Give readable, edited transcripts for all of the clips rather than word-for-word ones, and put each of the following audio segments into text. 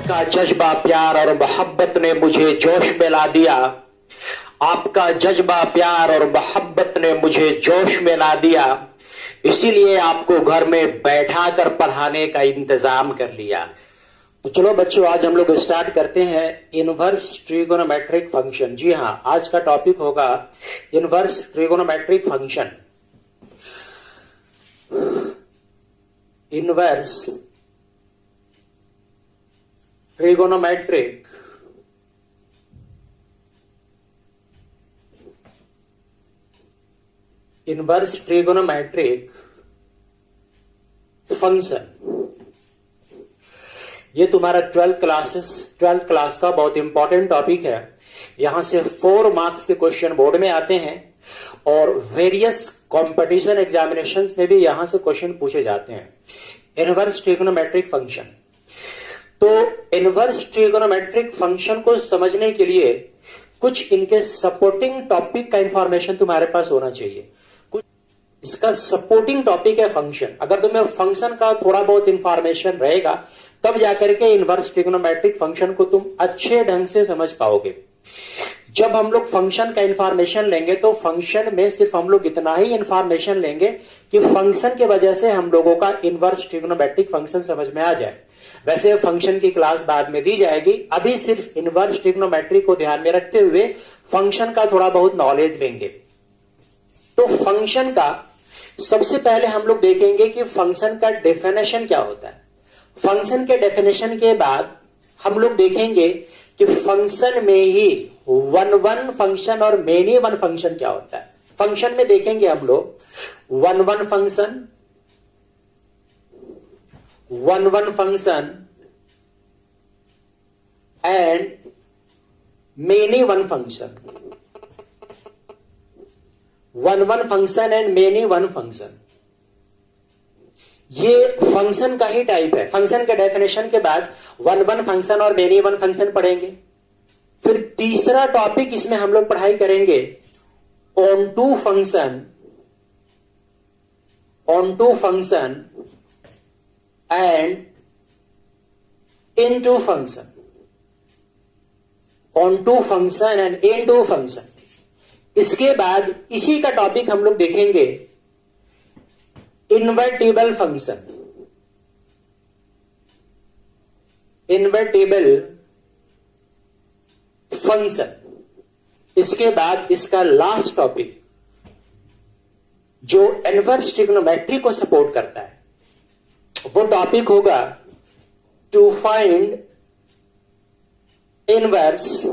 आपका जज्बा प्यार और मोहब्बत ने मुझे जोश में ला दिया। आपका जज्बा प्यार और मोहब्बत ने मुझे जोश में ला दिया, इसीलिए आपको घर में बैठा कर पढ़ाने का इंतजाम कर लिया। तो चलो बच्चों, आज हम लोग स्टार्ट करते हैं इनवर्स ट्रिगोनोमेट्रिक फंक्शन। जी हाँ, आज का टॉपिक होगा inverse trigonometric function. Inverse trigonometric inverse trigonometric function, ये तुम्हारा 12th क्लास का बहुत इंपॉर्टेंट टॉपिक है। यहां से 4 मार्क्स के क्वेश्चन बोर्ड में आते हैं और वेरियस कंपटीशन एग्जामिनेशंस में भी यहां से क्वेश्चन पूछे जाते हैं। इनवर्स ट्रिगोनोमेट्रिक फंक्शन, तो इनवर्स ट्रिगोनोमेट्रिक फंक्शन को समझने के लिए कुछ इनके सपोर्टिंग टॉपिक का इंफॉर्मेशन तुम्हारे पास होना चाहिए। कुछ इसका सपोर्टिंग टॉपिक है फंक्शन। अगर तुम्हें फंक्शन का थोड़ा बहुत इंफॉर्मेशन रहेगा तब जाकर के इनवर्स ट्रिगोनोमेट्रिक फंक्शन को तुम अच्छे ढंग से समझ पाओगे। जब हम लोग फंक्शन का इंफॉर्मेशन लेंगे तो फंक्शन में सिर्फ हम लोग इतना ही इंफॉर्मेशन लेंगे कि फंक्शन के वजह से हम लोगों का इनवर्स ट्रिगोनोमेट्रिक फंक्शन समझ में आ जाए। वैसे फंक्शन की क्लास बाद में दी जाएगी, अभी सिर्फ इनवर्स ट्रिगोनोमेट्रिक को ध्यान में रखते हुए फंक्शन का थोड़ा बहुत नॉलेज लेंगे। तो फंक्शन का सबसे पहले हम लोग देखेंगे कि फंक्शन का डेफिनेशन क्या होता है। फंक्शन के डेफिनेशन के बाद हम लोग देखेंगे कि फंक्शन में ही वन फंक्शन और मेनी वन फंक्शन क्या होता है। फंक्शन में देखेंगे हम लोग one function and many one function, one function and many one function. ये फंक्शन का ही टाइप है। फंक्शन के डेफिनेशन के बाद वन फंक्शन और मेनी वन फंक्शन पढ़ेंगे। फिर तीसरा टॉपिक इसमें हम लोग पढ़ाई करेंगे onto function and into function, onto function and into function. इसके बाद इसी का टॉपिक हम लोग देखेंगे इन्वर्टिबल फंक्शन, इसके बाद इसका लास्ट टॉपिक जो इनवर्स ट्रिगोनोमेट्री को सपोर्ट करता है वो टॉपिक होगा to find inverse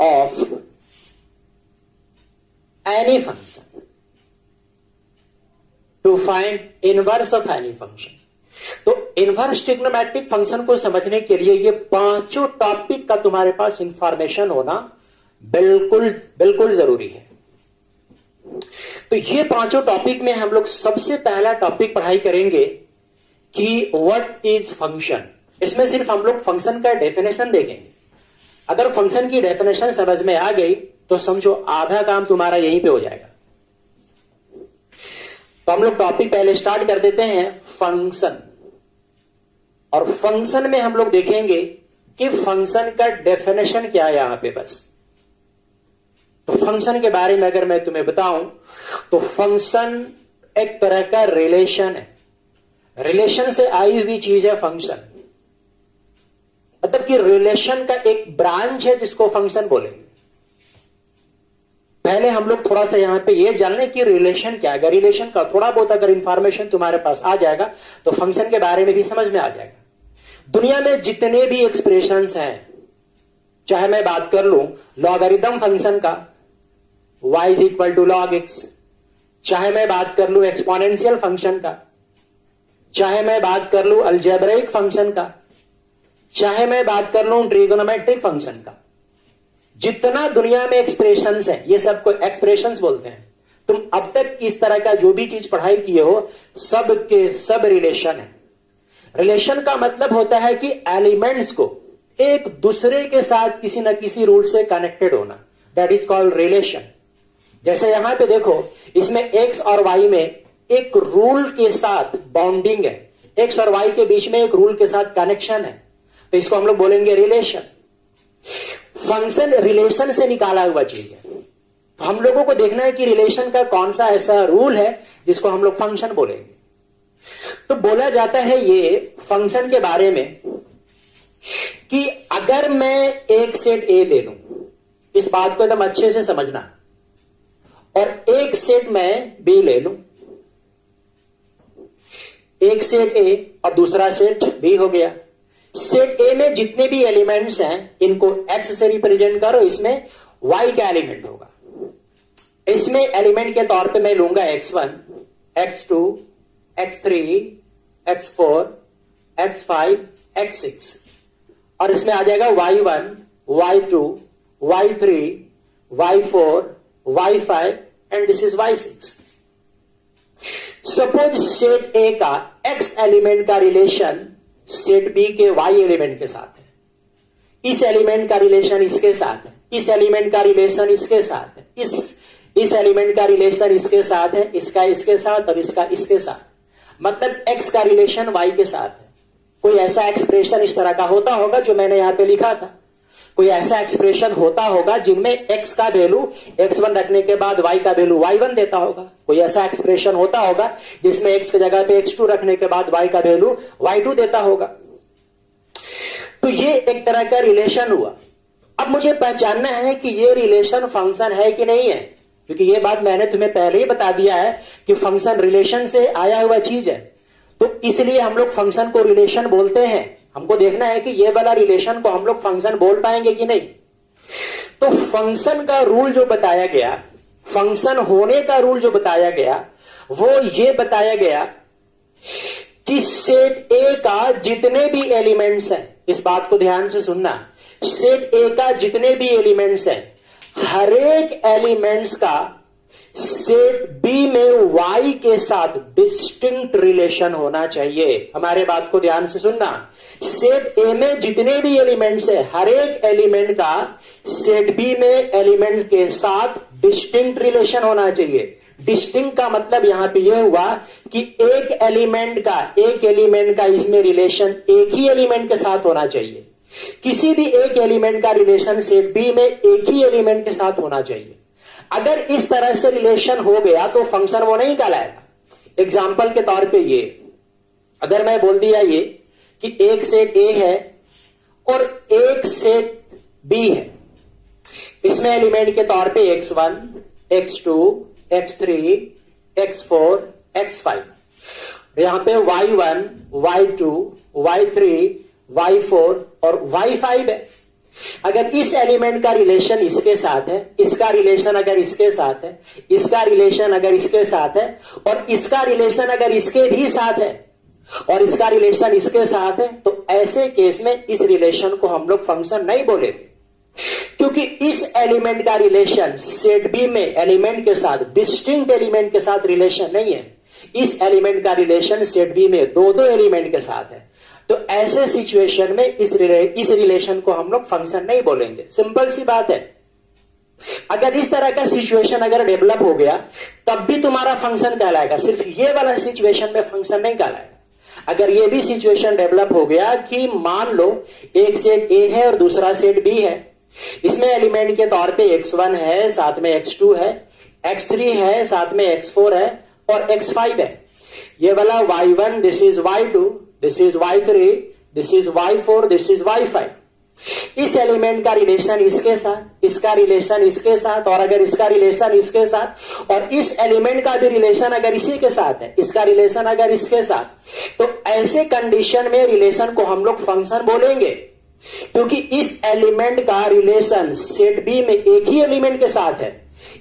of any function, to find inverse of any function. तो इनवर्स ट्रिगोनोमेट्रिक फंक्शन को समझने के लिए ये 5 टॉपिक का तुम्हारे पास इंफॉर्मेशन होना बिल्कुल जरूरी है। तो ये 5 टॉपिक में हम लोग सबसे पहला टॉपिक पढ़ाई करेंगे कि व्हाट इज फंक्शन। इसमें सिर्फ हम लोग फंक्शन का डेफिनेशन देखेंगे। अगर फंक्शन की डेफिनेशन समझ में आ गई तो समझो आधा काम तुम्हारा यहीं पे हो जाएगा। तो हम लोग टॉपिक पहले स्टार्ट कर देते हैं फंक्शन, और फंक्शन में हम लोग देखेंगे कि फंक्शन का डेफिनेशन क्या है यहां पे बस। तो फंक्शन के बारे में अगर मैं तुम्हें बताऊं तो फंक्शन एक तरह का रिलेशन है। रिलेशन से आई हुई चीज है फंक्शन, मतलब कि रिलेशन का एक ब्रांच है जिसको फंक्शन बोलेंगे। पहले हम लोग थोड़ा सा यहां पे ये जान लें कि रिलेशन क्या है। रिलेशन का थोड़ा बहुत अगर इंफॉर्मेशन तुम्हारे पास आ जाएगा तो फंक्शन के बारे में भी समझ में आ जाएगा। दुनिया में जितने भी एक्सप्रेशंस हैं, चाहे मैं बात कर लूं लॉगरिथम फंक्शन का y = log x, चाहे मैं बात कर लूं एक्सपोनेंशियल फंक्शन का, चाहे मैं बात कर लूं अलजेब्रिक फंक्शन का, चाहे मैं बात कर लूं ट्रिगोनोमेट्रिक फंक्शन का, जितना दुनिया में एक्सप्रेशंस हैं ये सबको एक्सप्रेशंस बोलते हैं। तुम अब तक इस तरह का जो भी चीज पढ़ाई किए हो सब के सब रिलेशन है। रिलेशन का मतलब होता है कि एलिमेंट्स को एक दूसरे के साथ किसी न किसी रूल से कनेक्टेड होना, दैट इज कॉल्ड रिलेशन। जैसे यहां पे देखो, इसमें एक्स और वाई में एक रूल के साथ बॉन्डिंग है, एक्स और वाई के बीच में एक रूल के साथ कनेक्शन है, तो इसको हम लोग बोलेंगे रिलेशन। फंक्शन रिलेशन से निकाला हुआ चीज है, तो हम लोगों को देखना है कि रिलेशन का कौन सा ऐसा रूल है जिसको हम लोग फंक्शन बोलेंगे। तो बोला जाता है ये फंक्शन के बारे में कि अगर मैं एक सेट ए ले लूं, इस बात को एकदम अच्छे से समझना, और एक सेट मैं बी ले लूं, एक सेट ए और दूसरा सेट बी हो गया। सेट ए में जितने भी एलिमेंट्स हैं इनको एक्स से रिप्रेजेंट करो, इसमें वाई का एलिमेंट होगा। इसमें एलिमेंट के तौर पे मैं लूंगा x1, x2, x3, x4, x5, x6, और इसमें आ जाएगा y1, y2, y3, y4, y5 and this is y6। Suppose set ए का x एलिमेंट का रिलेशन सेट बी के y एलिमेंट के साथ है, इस एलिमेंट का रिलेशन इसके साथ है, इस एलिमेंट का रिलेशन इसके साथ है, इस एलिमेंट का रिलेशन इसके साथ है, इसका इसके साथ और इसका इसके साथ, मतलब x का रिलेशन y के साथ है। कोई ऐसा एक्सप्रेशन इस तरह का होता होगा जो मैंने यहां पे लिखा था, कोई ऐसा एक्सप्रेशन होता होगा जिनमें x का वैल्यू x1 रखने के बाद y का वैल्यू y1 देता होगा, कोई ऐसा एक्सप्रेशन होता होगा जिसमें x की जगह पे x2 रखने के बाद y का वैल्यू y2 देता होगा। तो ये एक तरह का रिलेशन हुआ। अब मुझे पहचानना है कि ये रिलेशन फंक्शन है कि नहीं है, क्योंकि ये बात मैंने तुम्हें पहले ही बता दिया है कि फंक्शन रिलेशन से आया हुआ चीज है, तो इसलिए हम लोग फंक्शन को रिलेशन बोलते हैं। हमको देखना है कि ये वाला रिलेशन को हम लोग फंक्शन बोल पाएंगे कि नहीं। तो फंक्शन का रूल जो बताया गया, फंक्शन होने का रूल जो बताया गया, वो ये बताया गया कि सेट ए का जितने भी एलिमेंट्स हैं, इस बात को ध्यान से सुनना, सेट ए का जितने भी एलिमेंट्स हैं, हर एक एलिमेंट्स का सेट बी में y के साथ डिस्टिंक्ट रिलेशन होना चाहिए। हमारे बात को ध्यान से सुनना, सेट ए में जितने भी एलिमेंट्स है, हर एक एलिमेंट का सेट बी में एलिमेंट के साथ डिस्टिंक्ट रिलेशन होना चाहिए। डिस्टिंक्ट का मतलब यहां पे यह हुआ कि एक एलिमेंट का इसमें रिलेशन एक ही एलिमेंट के साथ होना चाहिए। किसी भी एक एलिमेंट का रिलेशन सेट बी में एक ही एलिमेंट के साथ होना चाहिए। अगर इस तरह से रिलेशन हो गया तो फंक्शन वो नहीं कहलाएगा। एग्जाम्पल के तौर पे ये, अगर मैं बोल दिया ये कि एक सेट ए है और एक सेट बी है, इसमें एलिमेंट के तौर पे x1, x2, x3, x4, x5, यहां पे y1, y2, y3, y4 और y5 है। अगर इस एलिमेंट का रिलेशन इसके साथ है, इसका रिलेशन अगर इसके साथ है, इसका रिलेशन अगर इसके साथ है, और इसका रिलेशन अगर इसके भी साथ है, और इसका रिलेशन इसके साथ है, तो ऐसे केस में इस रिलेशन को हम लोग फंक्शन नहीं बोलेंगे, क्योंकि इस एलिमेंट का रिलेशन सेट बी में एलिमेंट के साथ, डिस्टिंक्ट एलिमेंट के साथ रिलेशन नहीं है। इस एलिमेंट का रिलेशन सेट बी में दो एलिमेंट के साथ है। तो ऐसे सिचुएशन में इस रिलेशन को हम लोग फंक्शन नहीं बोलेंगे। सिंपल सी बात है। अगर इस तरह का सिचुएशन अगर डेवलप हो गया तब भी तुम्हारा फंक्शन कहलाएगा, सिर्फ ये वाला सिचुएशन में फंक्शन नहीं कहलाएगा। अगर ये भी सिचुएशन डेवलप हो गया कि मान लो एक सेट ए है और दूसरा सेट बी है, इसमें एलिमेंट के तौर पे x1 है, साथ में x2 है, x3 है, साथ में x4 है और x5 है। ये वाला y1, this is y2, this is y3, this is y4, this is y5। इस एलिमेंट का रिलेशन इसके साथ, इसका रिलेशन इसके साथ, और अगर इसका रिलेशन इसके साथ और इस एलिमेंट का भी रिलेशन अगर इसी के साथ है, इसका रिलेशन अगर इसके साथ, तो ऐसे कंडीशन में रिलेशन को हम लोग फंक्शन बोलेंगे, क्योंकि इस एलिमेंट का रिलेशन सेट बी में एक ही एलिमेंट के साथ है,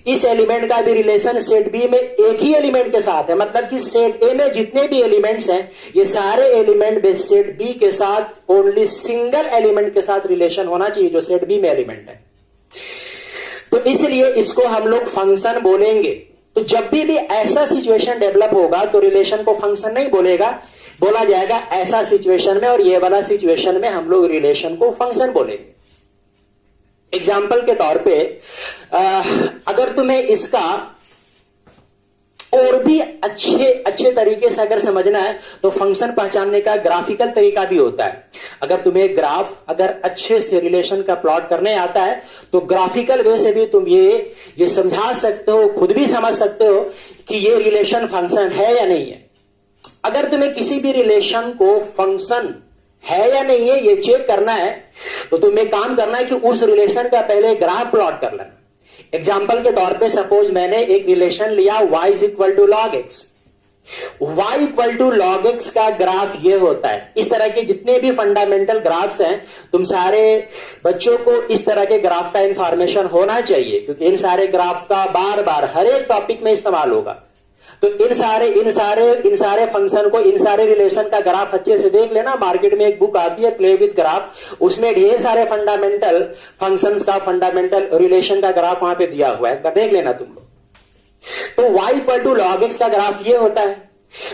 इस एलिमेंट का भी रिलेशन सेट बी में एक ही एलिमेंट के साथ है। मतलब कि सेट ए में जितने भी एलिमेंट्स हैं, ये सारे एलिमेंट बेस सेट बी के साथ ओनली सिंगल एलिमेंट के साथ रिलेशन होना चाहिए जो सेट बी में एलिमेंट है। तो इसलिए इसको हम लोग फंक्शन बोलेंगे। तो जब भी ऐसा सिचुएशन डेवलप होगा तो रिलेशन को फंक्शन नहीं बोला जाएगा ऐसा सिचुएशन में, और ये वाला सिचुएशन में हम लोग रिलेशन को फंक्शन बोलेंगे। एग्जाम्पल के तौर पे अगर तुम्हें इसका और भी अच्छे तरीके से अगर समझना है तो फंक्शन पहचानने का ग्राफिकल तरीका भी होता है। अगर तुम्हें ग्राफ अगर अच्छे से रिलेशन का प्लॉट करने आता है तो ग्राफिकल वे से भी तुम ये समझा सकते हो, खुद भी समझ सकते हो कि ये रिलेशन फंक्शन है या नहीं है। अगर तुम्हें किसी भी रिलेशन को फंक्शन है या नहीं है ये चेक करना है तो तुम्हें काम करना है कि उस रिलेशन का पहले ग्राफ प्लॉट कर लेना। एग्जाम्पल के तौर पे सपोज मैंने एक रिलेशन लिया y is equal to log X. y equal to log X का ग्राफ ये होता है। इस तरह के जितने भी फंडामेंटल ग्राफ्स हैं तुम सारे बच्चों को इस तरह के ग्राफ का इंफॉर्मेशन होना चाहिए, क्योंकि इन सारे ग्राफ का बार बार हर एक टॉपिक में इस्तेमाल होगा। तो इन सारे फंक्शन को, इन सारे रिलेशन का ग्राफ अच्छे से देख लेना। मार्केट में एक बुक आती है प्ले विद ग्राफ, उसमें ढेर सारे फंडामेंटल फंक्शंस का, फंडामेंटल रिलेशन का ग्राफ वहां पे दिया हुआ है, देख लेना तुम लोग। तो y equal to log X का ग्राफ ये होता है।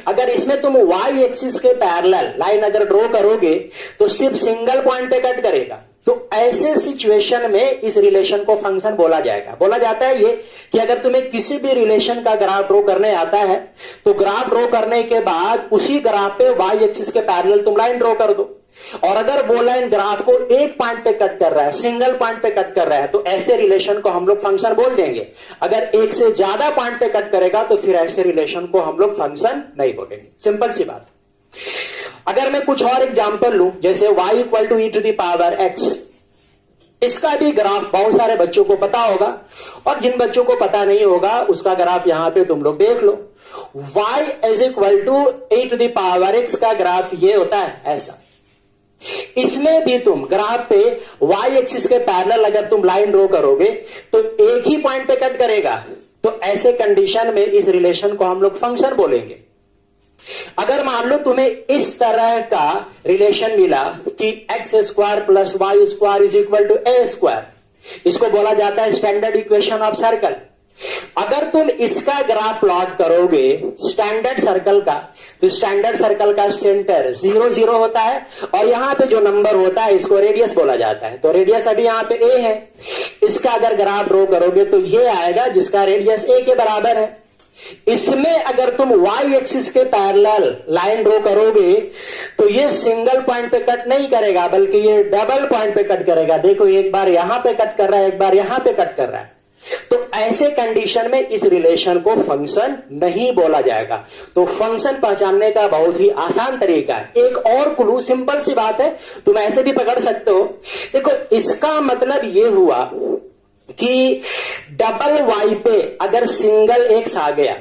अगर इसमें तुम y एक्सिस के पैरेलल लाइन अगर ड्रॉ करोगे तो सिर्फ सिंगल पॉइंट पे कट करेगा। तो ऐसे सिचुएशन में इस रिलेशन को फंक्शन बोला जाएगा। बोला जाता है ये कि अगर तुम्हें किसी भी रिलेशन का ग्राफ ड्रॉ करने आता है तो ग्राफ ड्रॉ करने के बाद उसी ग्राफ पे y एक्सिस के पैरेलल तुम लाइन ड्रॉ कर दो, और अगर वो लाइन ग्राफ को एक पॉइंट पे कट कर रहा है, सिंगल पॉइंट पे कट कर रहा है, तो ऐसे रिलेशन को हम लोग फंक्शन बोल देंगे। अगर एक से ज्यादा पॉइंट पे कट करेगा तो फिर ऐसे रिलेशन को हम लोग फंक्शन नहीं बोलेंगे। सिंपल सी बात। अगर मैं कुछ और एग्जांपल लूं, जैसे y equal to E to the power x, इसका भी ग्राफ बहुत सारे बच्चों को पता होगा, और जिन बच्चों को पता नहीं होगा उसका ग्राफ यहां पे तुम लोग देख लो। y is equal to e to the power x का ग्राफ ये होता है ऐसा। इसमें भी तुम ग्राफ पे y एक्सिस के पैरेलल अगर तुम लाइन ड्रॉ करोगे तो एक ही पॉइंट पे कट करेगा। तो ऐसे कंडीशन में इस रिलेशन को हम लोग फंक्शन बोलेंगे। अगर मान लो तुम्हें इस तरह का रिलेशन मिला कि X square plus Y square is equal to A square, इसको बोला जाता है स्टैंडर्ड इक्वेशन ऑफ सर्कल। अगर तुम इसका ग्राफ प्लॉट करोगे स्टैंडर्ड सर्कल का, तो स्टैंडर्ड सर्कल का सेंटर 0 0 होता है, और यहां पे जो नंबर होता है इसको रेडियस बोला जाता है। तो रेडियस अभी यहां पे a है, इसका अगर ग्राफ ड्रॉ करोगे तो ये आएगा जिसका रेडियस a के बराबर है। इसमें अगर तुम y एक्सिस के पैरेलल लाइन ड्रॉ करोगे तो ये सिंगल पॉइंट पे कट नहीं करेगा, बल्कि ये डबल पॉइंट पे कट करेगा। देखो, एक बार यहां पे कट कर रहा है, एक बार यहां पे कट कर रहा है। तो ऐसे कंडीशन में इस रिलेशन को फंक्शन नहीं बोला जाएगा। तो फंक्शन पहचानने का बहुत ही आसान तरीका है। एक और क्लू, सिंपल सी बात है, तुम ऐसे भी पकड़ सकते हो। देखो, इसका मतलब ये हुआ कि डबल वाई पे अगर सिंगल एक्स आ गया,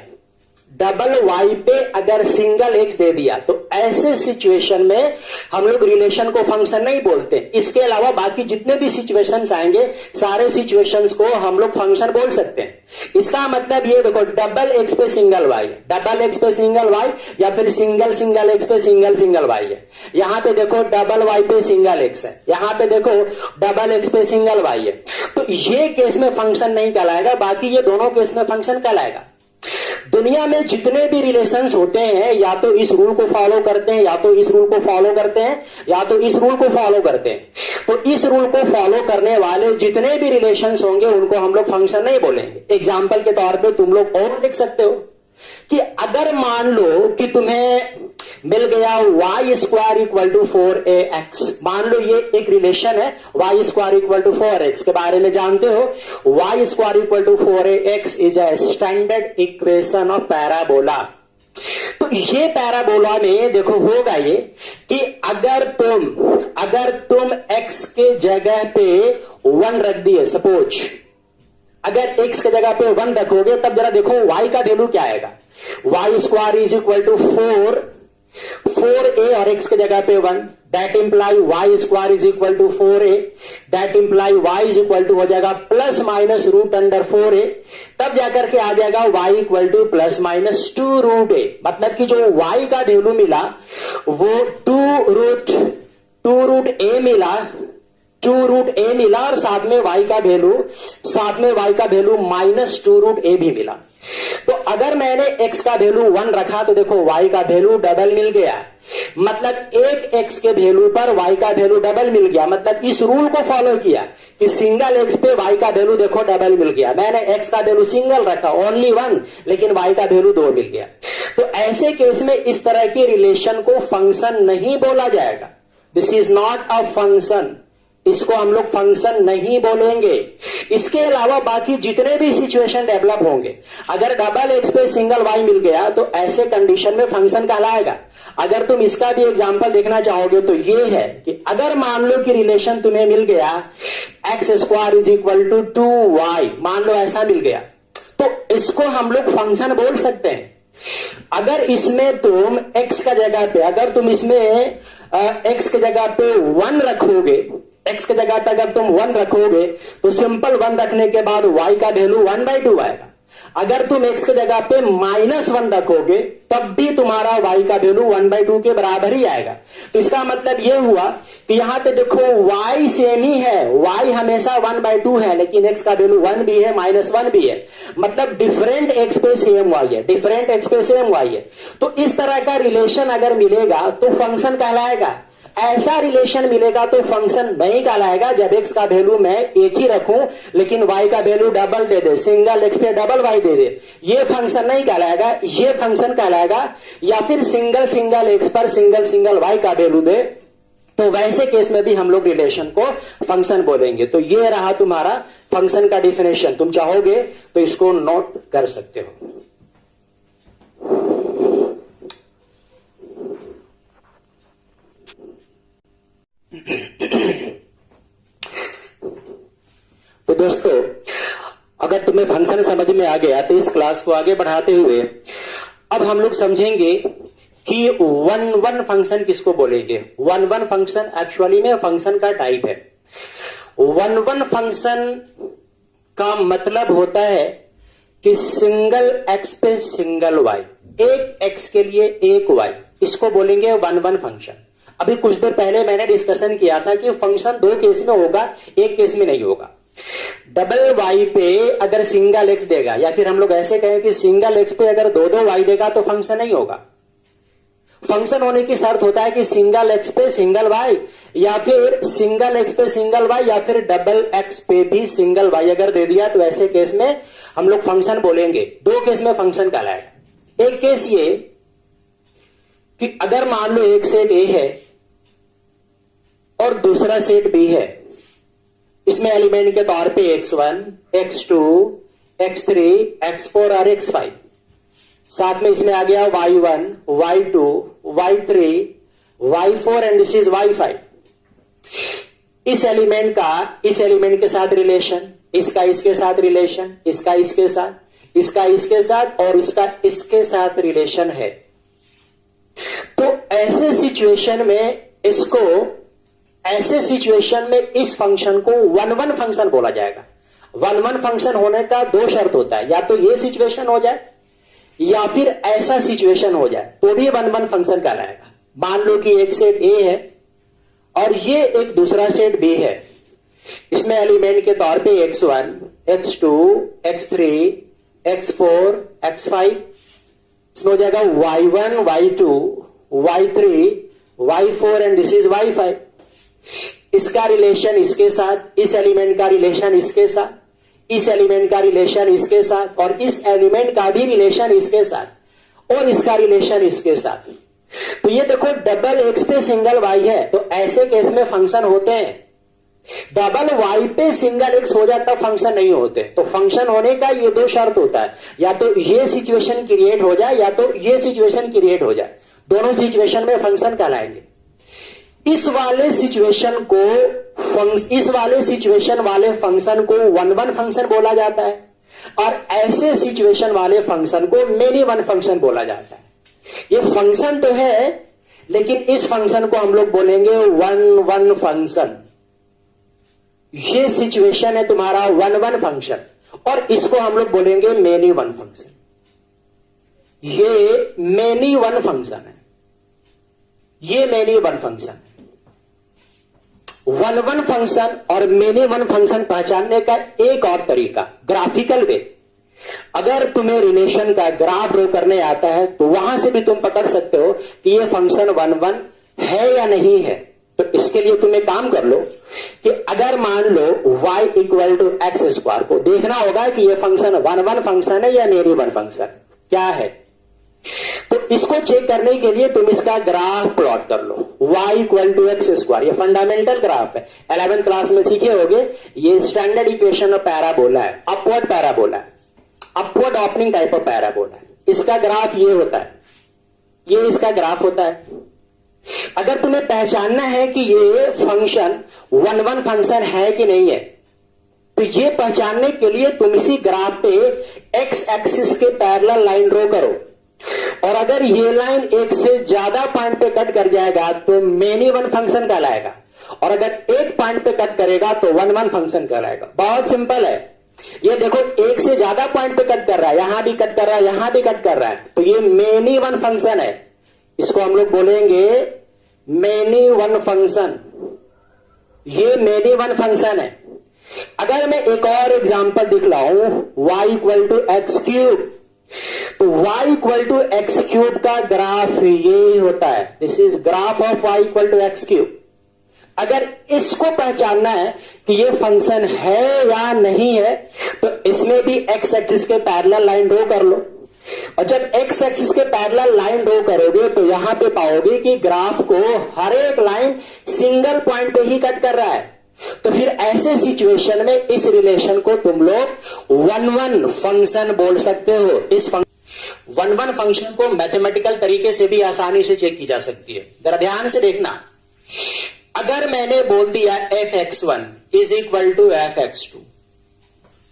डबल वाई पे अगर सिंगल एक्स दे दिया, तो ऐसे सिचुएशन में हम लोग रिलेशन को फंक्शन नहीं बोलते। इसके अलावा बाकी जितने भी सिचुएशंस आएंगे सारे सिचुएशंस को हम लोग फंक्शन बोल सकते हैं। इसका मतलब ये देखो, डबल एक्स पे सिंगल वाई, डबल एक्स पे सिंगल वाई, या फिर सिंगल सिंगल एक्स पे सिंगल सिंगल वाई है। यहां पे देखो डबल वाई पे सिंगल एक्स है, यहां पे देखो डबल एक्स पे सिंगल वाई है। तो ये केस में फंक्शन नहीं कहलाएगा, बाकी ये दोनों केस में फंक्शन कहलाएगा। दुनिया में जितने भी रिलेशंस होते हैं या तो इस रूल को फॉलो करते हैं, या तो इस रूल को फॉलो करते हैं, या तो इस रूल को फॉलो करते हैं। तो इस रूल को फॉलो करने वाले जितने भी रिलेशंस होंगे उनको हम लोग फंक्शन नहीं बोलेंगे। एग्जाम्पल के तौर पे तुम लोग और देख सकते हो कि अगर मान लो कि तुम्हें मिल गया y square equal to 4ax, मान लो ये एक रिलेशन है, y square equal to 4x के बारे में जानते हो। y square equal to 4ax is a standard equation of parabola. तो ये पैराबोला में देखो होगा ये कि अगर तुम x के जगह पे 1 रख दिए, सपोज अगर x के जगह पे 1 रखोगे, तब जरा देखो y का वैल्यू क्या आएगा। y square is equal to 4a और x के जगह पे 1, that imply y square is equal to 4a, that imply y is equal to हो जाएगा plus minus root under 4a, तब जाकर के आ जाएगा y equal to plus minus 2 root a। मतलब कि जो y का वैल्यू मिला वो 2 रूट a मिला, और साथ में y का वैल्यू माइनस 2 रूट a भी मिला। तो अगर मैंने x का वैल्यू 1 रखा तो देखो y का वैल्यू डबल मिल गया। मतलब एक x के वैल्यू पर y का वैल्यू डबल मिल गया। मतलब इस रूल को फॉलो किया कि सिंगल x पे y का वैल्यू देखो डबल मिल गया। मैंने x का वैल्यू सिंगल रखा ओनली 1, लेकिन y का वैल्यू 2 मिल गया। तो ऐसे केस में इस तरह के रिलेशन को फंक्शन नहीं बोला जाएगा। This is not a function, इसको हम लोग फंक्शन नहीं बोलेंगे। इसके अलावा बाकी जितने भी सिचुएशन डेवलप होंगे, अगर डबल एक्स पे सिंगल वाई मिल गया तो ऐसे कंडीशन में फंक्शन कहलाएगा। अगर तुम इसका भी एग्जांपल देखना चाहोगे तो ये है कि अगर मान लो कि रिलेशन तुम्हें मिल गया X square is equal to 2y, मान लो ऐसा मिल गया, तो इसको हम लोग फंक्शन बोल सकते हैं। अगर इसमें तुम x का जगह पे, अगर तुम इसमें x के जगह पे 1 रखोगे, x के जगह पे अगर तुम 1 रखोगे तो सिंपल 1 रखने के बाद y का वैल्यू 1/2 आएगा। अगर तुम x के जगह पे -1 रखोगे तब भी तुम्हारा y का वैल्यू 1/2 के बराबर ही आएगा। तो इसका मतलब यह हुआ कि यहां पे देखो y सेम ही है, y हमेशा 1/2 है, लेकिन x का वैल्यू 1 भी है -1 भी है। मतलब डिफरेंट x पे सेम y है, डिफरेंट x पे सेम y है। तो इस तरह का रिलेशन अगर मिलेगा तो फंक्शन कहलाएगा। ऐसा रिलेशन मिलेगा तो फंक्शन नहीं कहलाएगा जब x का वैल्यू मैं एक ही रखूं लेकिन y का वैल्यू डबल दे दे, सिंगल x पे डबल y दे दे, ये फंक्शन नहीं कहलाएगा। ये फंक्शन कहलाएगा या फिर सिंगल x पर सिंगल y का वैल्यू दे, तो वैसे केस में भी हम लोग रिलेशन को फंक्शन बोलेंगे। तो ये रहा तुम्हारा फंक्शन का डिफिनेशन। तुम चाहोगे तो इसको नोट कर सकते हो। तो दोस्तों, अगर तुम्हें फंक्शन समझ में आ गया तो इस क्लास को आगे बढ़ाते हुए अब हम लोग समझेंगे कि वन फंक्शन किसको बोलेंगे। वन फंक्शन एक्चुअली में फंक्शन का टाइप है। वन फंक्शन का मतलब होता है कि सिंगल x पे सिंगल y, एक x के लिए एक y, इसको बोलेंगे वन फंक्शन। अभी कुछ देर पहले मैंने डिस्कशन किया था कि फंक्शन 2 केस में होगा, एक केस में नहीं होगा। डबल y पे अगर सिंगल x देगा, या फिर हम लोग ऐसे कहें कि सिंगल x पे अगर 2 y देगा तो फंक्शन नहीं होगा। फंक्शन होने की शर्त होता है कि सिंगल x पे सिंगल y, या फिर सिंगल x पे सिंगल y, या फिर डबल x पे भी सिंगल y अगर दे दिया तो ऐसे केस में हम लोग फंक्शन बोलेंगे। 2 केस में फंक्शन कहलाएगा। एक केस ये कि अगर मान लो एक सेट A है और दूसरा सेट B है, इसमें एलिमेंट के तौर पे x1, x2, x3, x4 और x5, साथ में इसमें आ गया y1, y2, y3, y4 and this is y5। इस एलिमेंट के साथ रिलेशन, इसका इसके साथ रिलेशन, इसका इसके साथ, इसका इसके साथ और इसका इसके साथ रिलेशन है। तो ऐसे सिचुएशन में इस फंक्शन को वन फंक्शन बोला जाएगा। वन फंक्शन होने का 2 शर्त होता है, या तो ये सिचुएशन हो जाए या फिर ऐसा सिचुएशन हो जाए तो भी वन फंक्शन कहलाएगा। मान लो कि एक सेट A है और ये एक दूसरा सेट B है, इसमें एलिमेंट के तौर पे x1, x2, x3, x4, x5, इसमें हो जाएगा y1, y2, y3, y4 and this is y5। इसका रिलेशन इसके साथ, इस एलिमेंट का रिलेशन इसके साथ, इस एलिमेंट का रिलेशन इसके साथ, और इस एलिमेंट का भी रिलेशन इसके साथ, और इसका रिलेशन इसके साथ। तो ये देखो डबल x पे सिंगल y है, तो ऐसे केस में फंक्शन होते हैं। डबल y पे सिंगल x हो जाता फंक्शन नहीं होते। तो फंक्शन होने का ये 2 शर्त होता है, या तो ये सिचुएशन क्रिएट हो जाए या तो ये सिचुएशन क्रिएट हो जाए। दोनों सिचुएशन में फंक्शन कहलाएंगे। इस वाले सिचुएशन वाले फंक्शन को वन फंक्शन बोला जाता है, और ऐसे सिचुएशन वाले फंक्शन को मेनी वन फंक्शन बोला जाता है। ये फंक्शन तो है, लेकिन इस फंक्शन को हम लोग बोलेंगे वन फंक्शन। ये सिचुएशन है तुम्हारा वन फंक्शन, और इसको हम लोग बोलेंगे मेनी वन फंक्शन। ये मेनी वन फंक्शन है, ये मेनी वन फंक्शन है। वन फंक्शन और मेनी वन फंक्शन पहचानने का एक और तरीका ग्राफिकल वे। अगर तुम्हें रिलेशन का ग्राफ ड्रॉ करने आता है तो वहां से भी तुम पकड़ सकते हो कि ये फंक्शन वन है या नहीं है। तो इसके लिए तुम एक काम कर लो कि अगर मान लो y equal to X square को देखना होगा कि ये फंक्शन वन फंक्शन है या मेरी वन फंक्शन क्या है। तो इसको चेक करने के लिए तुम इसका ग्राफ प्लॉट कर लो, y equal to X square. ये फंडामेंटल ग्राफ है, 11th क्लास में सीखे होगे। ये स्टैंडर्ड इक्वेशन ऑफ पैराबोला है, अपवर्ड पैराबोला है, upward opening type of parabola है। इसका ग्राफ ये होता है, ये इसका ग्राफ होता है। अगर तुम्हें पहचानना है कि ये फंक्शन वन फंक्शन है कि नहीं है, तो ये पहचानने के लिए तुम इसी ग्राफ पे एक्स एक्सिस के पैरेलल लाइन ड्रॉ करो, और अगर ये लाइन एक से ज्यादा पॉइंट पे कट कर जाएगा तो मेनी वन फंक्शन कहलाएगा, और अगर एक पॉइंट पे कट करेगा तो वन फंक्शन कहलाएगा। बहुत सिंपल है। ये देखो एक से ज्यादा पॉइंट पे कट कर रहा है, यहां भी कट कर रहा है, यहां भी कट कर रहा है, तो ये मेनी वन फंक्शन है। इसको हम लोग बोलेंगे मेनी वन फंक्शन। ये मेनी वन फंक्शन है। अगर मैं एक और एग्जांपल दिखलाऊं, y equal to x cube, तो y equal to x cube का ग्राफ ये होता है। This is graph of y equal to x cube. अगर इसको पहचानना है कि ये फंक्शन है या नहीं है, तो इसमें भी x एक्सिस के पैरेलल लाइन ड्रॉ कर लो, और जब x एक्सिस के पैरेलल लाइन ड्रॉ करोगे तो यहां पे पाओगे कि ग्राफ को हर एक लाइन सिंगल पॉइंट पे ही कट कर रहा है। तो फिर ऐसे सिचुएशन में इस रिलेशन को तुम लोग वन फंक्शन बोल सकते हो। इस वन फंक्शन को मैथमेटिकल तरीके से भी आसानी से चेक की जा सकती है। जरा ध्यान से देखना, अगर मैंने बोल दिया f(x1) is equal to f(x2),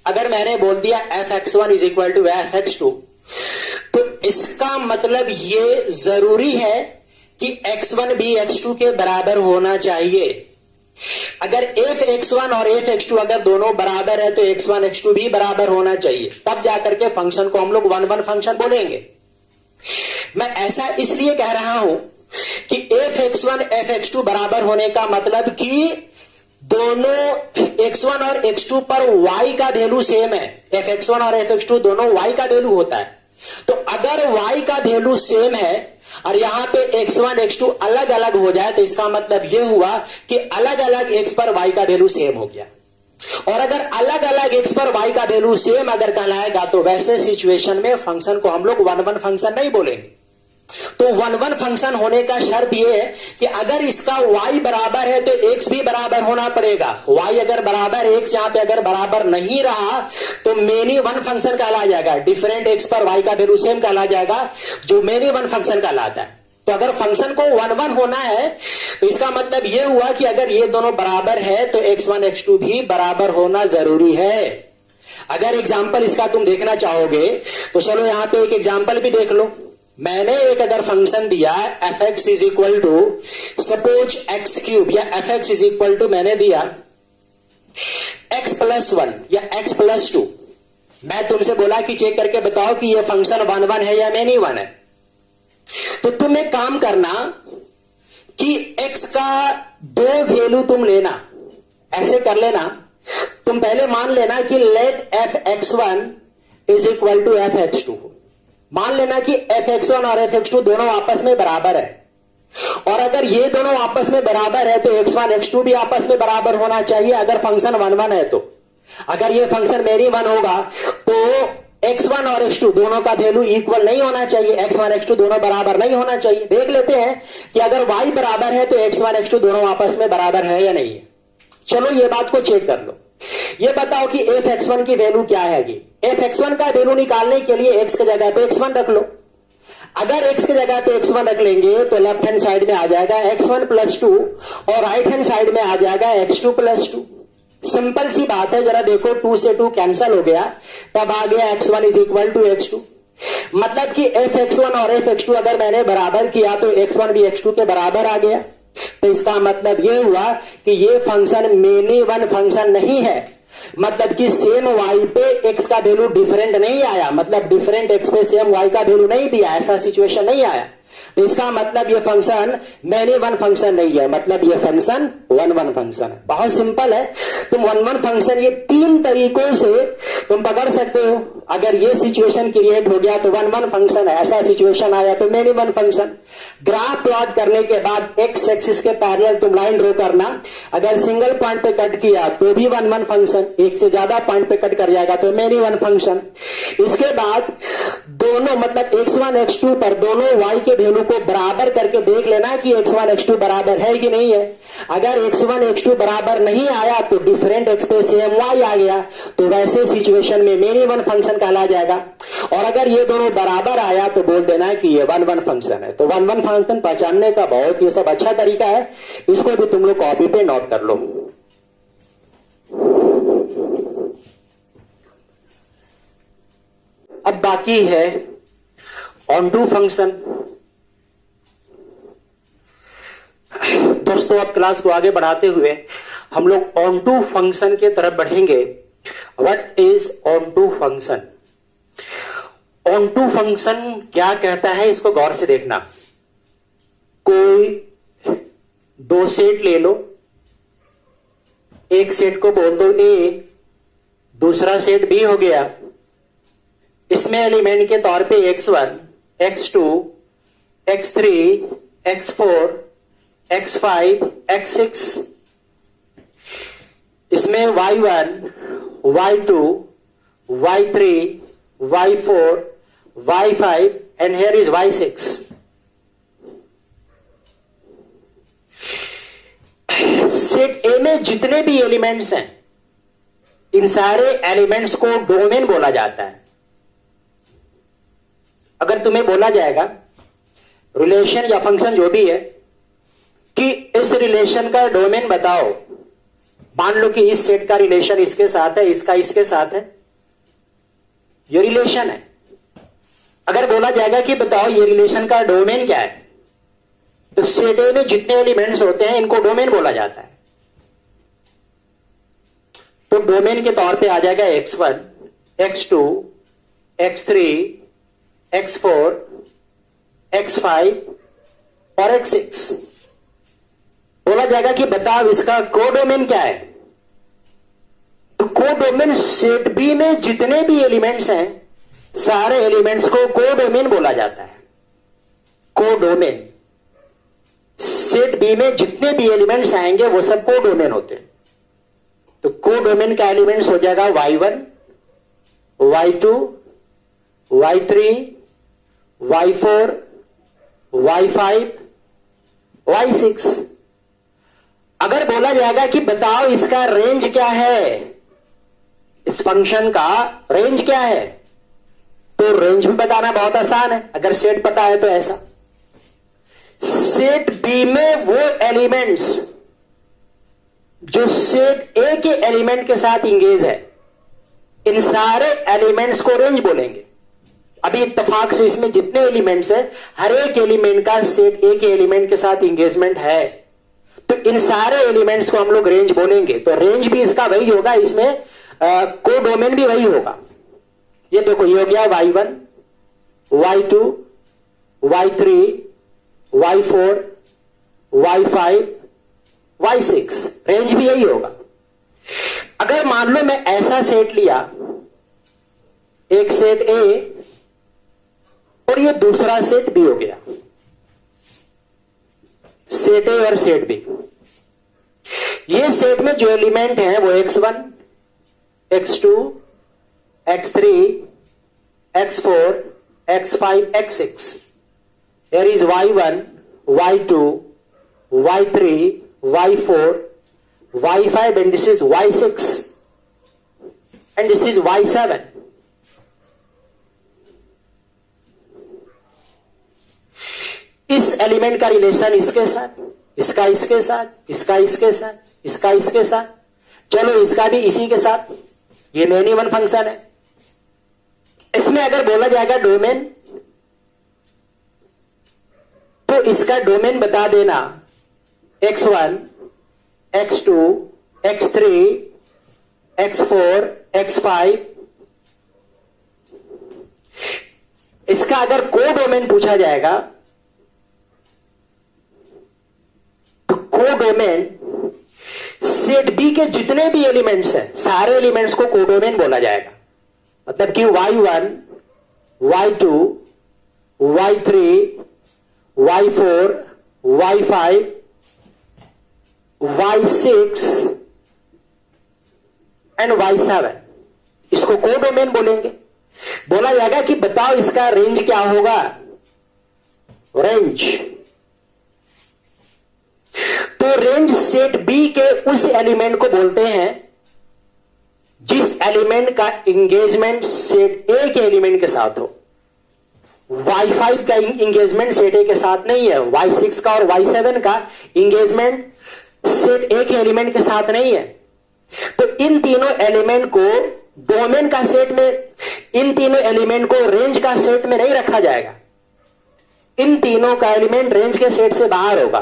अगर मैंने बोल दिया f(x1) is equal to f(x2), तो इसका मतलब ये जरूरी है कि x1 भी x2 के बराबर होना चाहिए। अगर f(x1) और f(x2) अगर दोनों बराबर है तो x1 x2 भी बराबर होना चाहिए, तब जाकर के फंक्शन को हम लोग वन फंक्शन बोलेंगे। मैं ऐसा इसलिए कह रहा हूं कि f(x1) f(x2) बराबर होने का मतलब कि दोनों x1 और x2 पर y का वैल्यू सेम है। f(x1) और f(x2) दोनों y का वैल्यू होता है। तो अगर y का वैल्यू सेम है और यहां पे x1 x2 अलग अलग हो जाए, तो इसका मतलब यह हुआ कि अलग अलग x पर y का वैल्यू सेम हो गया। और अगर अलग अलग x पर y का वैल्यू सेम अगर कहलाएगा, तो वैसे सिचुएशन में फंक्शन को हम लोग वन फंक्शन नहीं बोलेंगे। तो वन फंक्शन होने का शर्त यह है कि अगर इसका y बराबर है तो x भी बराबर होना पड़ेगा। y अगर बराबर x यहां पे अगर बराबर नहीं रहा तो मेनी वन फंक्शन कहला जाएगा। डिफरेंट x पर y का वैल्यू सेम कहला जाएगा, जो मेनी वन फंक्शन कहलाता है। तो अगर फंक्शन को वन होना है तो इसका मतलब यह हुआ कि अगर ये दोनों बराबर है तो x1 x2 भी बराबर होना जरूरी है। अगर एग्जाम्पल इसका तुम देखना चाहोगे तो चलो यहां पे एक एग्जाम्पल भी देख लो। मैंने एक अगर फंक्शन दिया f(x) is equal to suppose x cube, या f(x) इज इक्वल टू मैंने दिया x+1 या x+2। मैं तुमसे बोला कि चेक करके बताओ कि ये फंक्शन वन है या मेनी वन है। तो तुम एक काम करना कि x का दो वैल्यू तुम लेना, ऐसे कर लेना। तुम पहले मान लेना कि late f(x1) is equal to f(x2). मान लेना कि f(x1) और f(x2) दोनों आपस में बराबर है, और अगर ये दोनों आपस में बराबर है तो x1 x2 भी आपस में बराबर होना चाहिए। अगर फंक्शन वन है तो अगर ये फंक्शन मेरी वन होगा तो x1 और x2 दोनों का वैल्यू इक्वल नहीं होना चाहिए, x1 x2 दोनों बराबर नहीं होना चाहिए। देख लेते हैं कि अगर y बराबर है तो x1 x2 दोनों आपस में बराबर है या नहीं है। चलो ये बात को चेक कर लो। ये बताओ कि f(x1) की वैल्यू क्या है। f(x1) का वैल्यू निकालने के लिए x की जगह पे x1 रख लो। अगर x की जगह पे x1 रख लेंगे तो लेफ्ट हैंड साइड में आ जाएगा x1+2 और राइट हैंड साइड में आ जाएगा x2+2। सिंपल सी बात है, जरा देखो 2 से 2 कैंसिल हो गया, तब आ गया x1 is equal to x2। मतलब कि f(x1) और f(x2) अगर मैंने बराबर किया तो x1 भी x2 के बराबर आ गया। तो इसका मतलब यह हुआ कि ये फंक्शन मेनी वन फंक्शन नहीं है। मतलब कि सेम y पे x का वैल्यू डिफरेंट नहीं आया, मतलब डिफरेंट x पे सेम y का वैल्यू नहीं दिया, ऐसा सिचुएशन नहीं आया। तो इसका मतलब ये फंक्शन मेनी वन फंक्शन नहीं है, मतलब ये फंक्शन वन फंक्शन है। बहुत सिंपल है। तुम वन फंक्शन ये 3 तरीकों से तुम पकड़ सकते हो। अगर ये सिचुएशन क्रिएट हो गया तो वन वन फंक्शन है, ऐसा सिचुएशन आया तो many one function. Graph plot करने के बाद एक्स एक्सिस के पैरेलल तुम लाइन ड्रॉ करना, अगर सिंगल पॉइंट पे कट किया तो भी वन वन फंक्शन, एक से ज्यादा पॉइंट पे कट कर जाएगा तो मेनी वन फंक्शन। इसके बाद दोनों मतलब x1 x2 पर दोनों y के वैल्यू को बराबर करके देख लेना कि x1 x2 बराबर है कि नहीं है। अगर x1 x2 बराबर नहीं आया तो डिफरेंट x पे सेम y आ गया, तो वैसे सिचुएशन में मेनी वन फंक्शन कहला जाएगा। और अगर ये दोनों बराबर आया तो बोल देना कि ये वन वन फंक्शन है। तो वन वन फंक्शन पहचानने का बहुत ये सब अच्छा तरीका है, इसको भी तुम लोग कॉपी पे नोट कर लो। अब बाकी है ऑन टू फंक्शन। दोस्तों अब क्लास को आगे बढ़ाते हुए हम लोग ऑन टू फंक्शन के तरफ बढ़ेंगे। What is onto function? Onto function क्या कहता है इसको गौर से देखना। कोई दो सेट ले लो, एक सेट को बोल दो ए, दूसरा सेट बी हो गया। इसमें एलिमेंट के तौर पे x1, x2, x3, x4, x5, x6, इसमें y1, y2, y3, y4, y5 and here is y6। Set ए में जितने भी एलिमेंट्स हैं, इन सारे एलिमेंट्स को डोमेन बोला जाता है। अगर तुम्हें बोला जाएगा रिलेशन या फंक्शन जो भी है कि इस रिलेशन का डोमेन बताओ, मान लो कि इस सेट का रिलेशन इसके साथ है, इसका इसके साथ है, ये रिलेशन है। अगर बोला जाएगा कि बताओ ये रिलेशन का डोमेन क्या है, तो सेट ए में जितने एलिमेंट्स होते हैं इनको डोमेन बोला जाता है। तो डोमेन के तौर पे आ जाएगा x1, x2, x3, x4, x5 और x6। बोला जाएगा कि बताओ इसका कोडोमेन क्या है, तो कोडोमेन सेट बी में जितने भी एलिमेंट्स हैं सारे एलिमेंट्स को कोडोमेन बोला जाता है। कोडोमेन सेट बी में जितने भी एलिमेंट्स आएंगे वो सब कोडोमेन होते हैं। तो कोडोमेन का एलिमेंट्स हो जाएगा y1, y2, y3, y4, y5, y6। अगर बोला जाएगा कि बताओ इसका रेंज क्या है, इस फंक्शन का रेंज क्या है, तो रेंज भी बताना बहुत आसान है। अगर सेट पता है तो ऐसा, सेट बी में वो एलिमेंट्स जो सेट ए के एलिमेंट के साथ इंगेज है, इन सारे एलिमेंट्स को रेंज बोलेंगे। अभी इत्तेफाक से इसमें जितने एलिमेंट्स हैं हर एक एलिमेंट का सेट ए के एलिमेंट के साथ इंगेजमेंट है, तो इन सारे एलिमेंट्स को हम लोग रेंज बोलेंगे। तो रेंज भी इसका वही होगा, इसमें कोडोमेन भी वही होगा। ये देखो ये हो गया y1, y2, y3, y4, y5, y6, range भी यही होगा। अगर मान लो मैं ऐसा सेट लिया, एक सेट ए और ये दूसरा सेट बी हो गया, सेट ए और सेट बी। ये सेट में जो एलिमेंट है वो x1, x2, x3, x4, x5, x6। Here is y1, y2, y3, y4, y5 and this is y6 and this is y7। इस एलिमेंट का रिलेशन इसके साथ, इसका इसके साथ, इसका इसके साथ, इसका इसके साथ, चलो इसका भी इसी के साथ, ये मेनी वन फंक्शन है। इसमें अगर बोला जाएगा डोमेन, तो इसका डोमेन बता देना x1, x2, x3, x4, x5। इसका अगर कोडोमेन पूछा जाएगा तो कोडोमेन सेट बी के जितने भी एलिमेंट्स हैं सारे एलिमेंट्स को कोडोमेन बोला जाएगा। मतलब कि y1, y2, y3, y4, y5, y6 and y7, इसको कोडोमेन बोलेंगे। बोला जाएगा कि बताओ इसका रेंज क्या होगा, रेंज। तो रेंज सेट बी के उस एलिमेंट को बोलते हैं जिस एलिमेंट का एंगेजमेंट सेट ए के एलिमेंट के साथ हो। y5 का एंगेजमेंट सेट ए के साथ नहीं है, y6 का और y7 का एंगेजमेंट सेट ए के एलिमेंट के साथ नहीं है। तो इन तीनों एलिमेंट को डोमेन का सेट में, इन तीनों एलिमेंट को रेंज का सेट में नहीं रखा जाएगा। इन तीनों का एलिमेंट रेंज के सेट से बाहर होगा।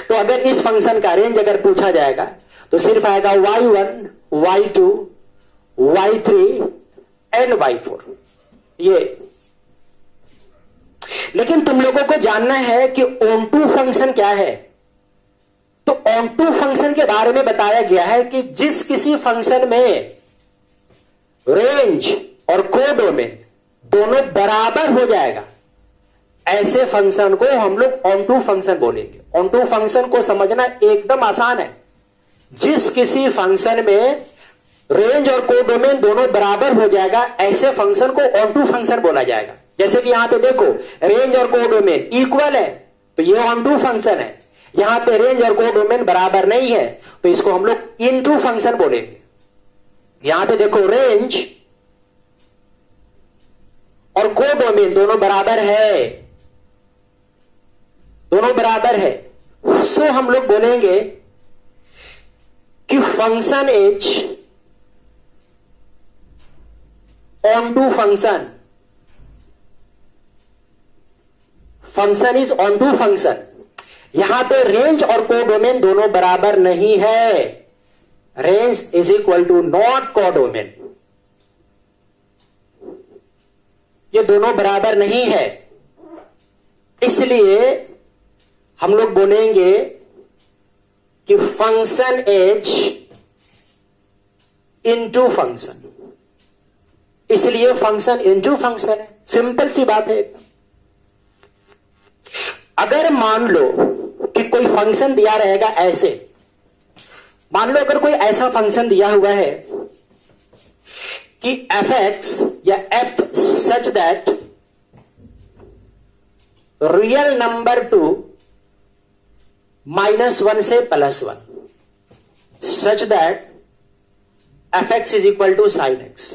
तो अगर इस फंक्शन का रेंज अगर पूछा जाएगा तो सिर्फ आएगा y1, y2, y3 and y4 ये। लेकिन तुम लोगों को जानना है कि ऑन2 फंक्शन क्या है। तो ऑन2 फंक्शन के बारे में बताया गया है कि जिस किसी फंक्शन में रेंज और कोडोमेन दोनों बराबर हो जाएगा, ऐसे फंक्शन को हम लोग ऑन2 फंक्शन बोलेंगे। ऑन2 फंक्शन को समझना एकदम आसान है। जिस किसी फंक्शन में रेंज और कोडोमेन दोनों बराबर हो जाएगा, ऐसे फंक्शन को ऑन2 फंक्शन बोला जाएगा। जैसे कि यहां पे देखो, रेंज और कोडोमेन इक्वल है तो ये ऑन2 फंक्शन है। यहां पे रेंज और कोडोमेन बराबर नहीं है तो इसको हम लोग इनटू फंक्शन बोलेंगे। यहां पे देखो, रेंज और कोडोमेन दोनों बराबर है, दोनों बराबर है। सो हम लोग बोलेंगे कि function is onto function, function is onto function. यहां पे रेंज और कोडोमेन दोनों बराबर नहीं है। Range is equal to not codomain, ये दोनों बराबर नहीं है। इसलिए हम लोग बोलेंगे कि फंक्शन इज इनटू फंक्शन। इसलिए फंक्शन इनटू फंक्शन है। सिंपल सी बात है। अगर मान लो कि कोई फंक्शन दिया रहेगा ऐसे, मान लो अगर कोई ऐसा फंक्शन दिया हुआ है कि f(x) या f such that real number to -1 से +1, such that f(x) is equal to sin x।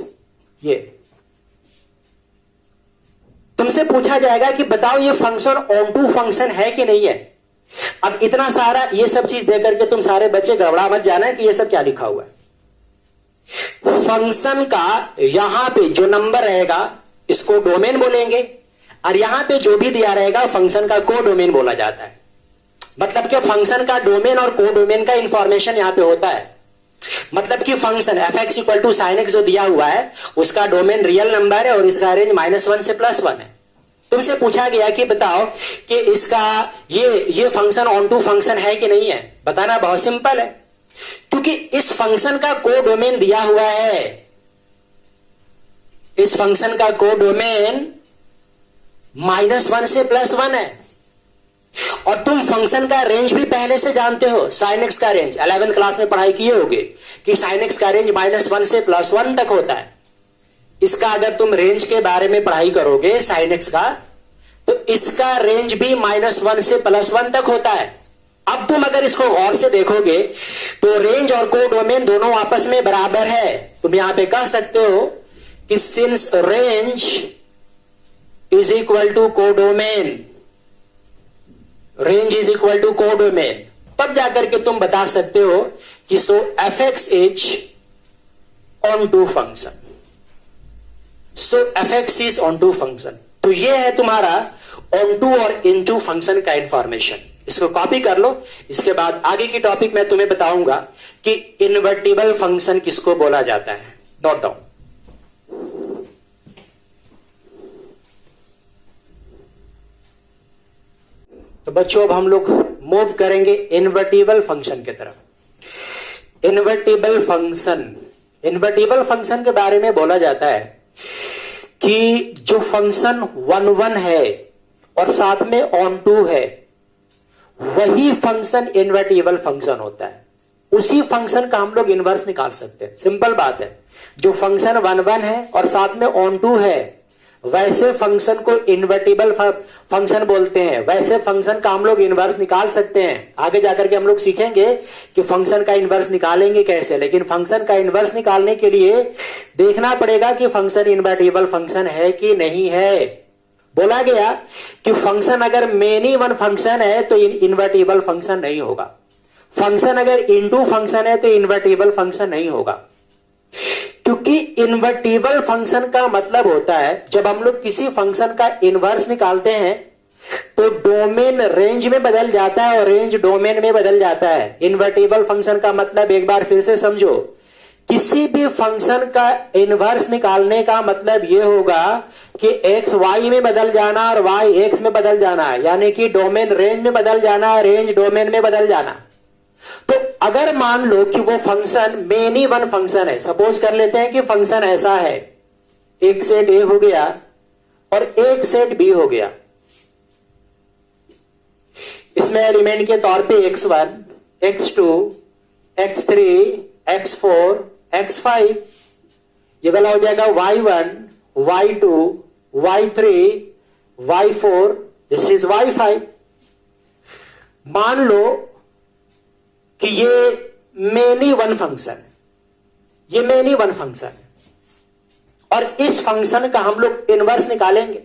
ये तुमसे पूछा जाएगा कि बताओ ये फंक्शन ऑन2 फंक्शन है कि नहीं है। अब इतना सारा ये सब चीज देकर के तुम सारे बच्चे गड़बड़ा मत जाना कि ये सब क्या लिखा हुआ है। फंक्शन का यहां पे जो नंबर रहेगा इसको डोमेन बोलेंगे, और यहां पे जो भी दिया रहेगा फंक्शन का कोडोमेन बोला जाता है। मतलब कि फंक्शन का डोमेन और कोडोमेन का इंफॉर्मेशन यहां पे होता है। मतलब कि function f(x) equal to sin x जो दिया हुआ है उसका डोमेन रियल नंबर है और इसका रेंज -1 से +1 है। तुमसे पूछा गया कि बताओ कि इसका ये फंक्शन ऑन2 फंक्शन है कि नहीं है। बताना बहुत सिंपल है, क्योंकि इस फंक्शन का कोडोमेन दिया हुआ है। इस फंक्शन का कोडोमेन -1 से +1 है, और तुम फंक्शन का रेंज भी पहले से जानते हो। sin x का रेंज 11th क्लास में पढ़ाई किए होगे कि sin x का रेंज -1 से +1 तक होता है। इसका अगर तुम रेंज के बारे में पढ़ाई करोगे sin x का, तो इसका रेंज भी -1 से +1 तक होता है। अब तुम अगर इसको गौर से देखोगे तो रेंज और कोडोमेन दोनों आपस में बराबर है। तुम यहां पे कह सकते हो कि since range is equal to codomain, range is equal to codomain, तब जाकर के तुम बता सकते हो कि so f(x) is onto function. So f(x) is onto function. तो ये है तुम्हारा ऑन2 और इनटू फंक्शन का इंफॉर्मेशन। इसको कॉपी कर लो। इसके बाद आगे की टॉपिक में तुम्हें बताऊंगा कि इन्वर्टिबल फंक्शन किसको बोला जाता है। Note down. तो बच्चों अब हम लोग मूव करेंगे इन्वर्टिबल फंक्शन की तरफ। इन्वर्टिबल फंक्शन के बारे में बोला जाता है कि जो फंक्शन 1 1 है और साथ में ऑन टू है, वही फंक्शन इन्वर्टिबल फंक्शन होता है। उसी फंक्शन का हम लोग इनवर्स निकाल सकते हैं। सिंपल बात है, जो फंक्शन 1 1 है और साथ में ऑन टू है, वैसे फंक्शन को इन्वर्टिबल फंक्शन बोलते हैं। वैसे फंक्शन का हम लोग इनवर्स निकाल सकते हैं। आगे जाकर के हम लोग सीखेंगे कि फंक्शन का इनवर्स निकालेंगे कैसे, लेकिन फंक्शन का इनवर्स निकालने के लिए देखना पड़ेगा कि फंक्शन इन्वर्टिबल फंक्शन है कि नहीं है। बोला गया कि फंक्शन अगर मेनी वन फंक्शन है तो इन्वर्टिबल फंक्शन नहीं होगा। फंक्शन अगर इनटू फंक्शन है तो इन्वर्टिबल फंक्शन नहीं होगा, क्योंकि इन्वर्टिबल फंक्शन का मतलब होता है जब हम लोग किसी फंक्शन का इनवर्स निकालते हैं तो डोमेन रेंज में बदल जाता है और रेंज डोमेन में बदल जाता है। इन्वर्टिबल फंक्शन का मतलब एक बार फिर से समझो, किसी भी फंक्शन का इनवर्स निकालने का मतलब यह होगा कि x y में बदल जाना और y x में बदल जाना है, यानी कि डोमेन रेंज में बदल जाना, रेंज डोमेन में बदल जाना। तो अगर मान लो कि वो फंक्शन मेनी वन फंक्शन है, सपोज कर लेते हैं कि फंक्शन ऐसा है, एक सेट ए हो गया और एक सेट बी हो गया। इसमें एलिमेंट के तौर पे x1, x2, x3, x4, x5, ये वाला हो जाएगा y1, y2, y3, y4, this is y5। मान लो कि ये मेनी वन फंक्शन है, ये मेनी वन फंक्शन है और इस फंक्शन का हम लोग इनवर्स निकालेंगे।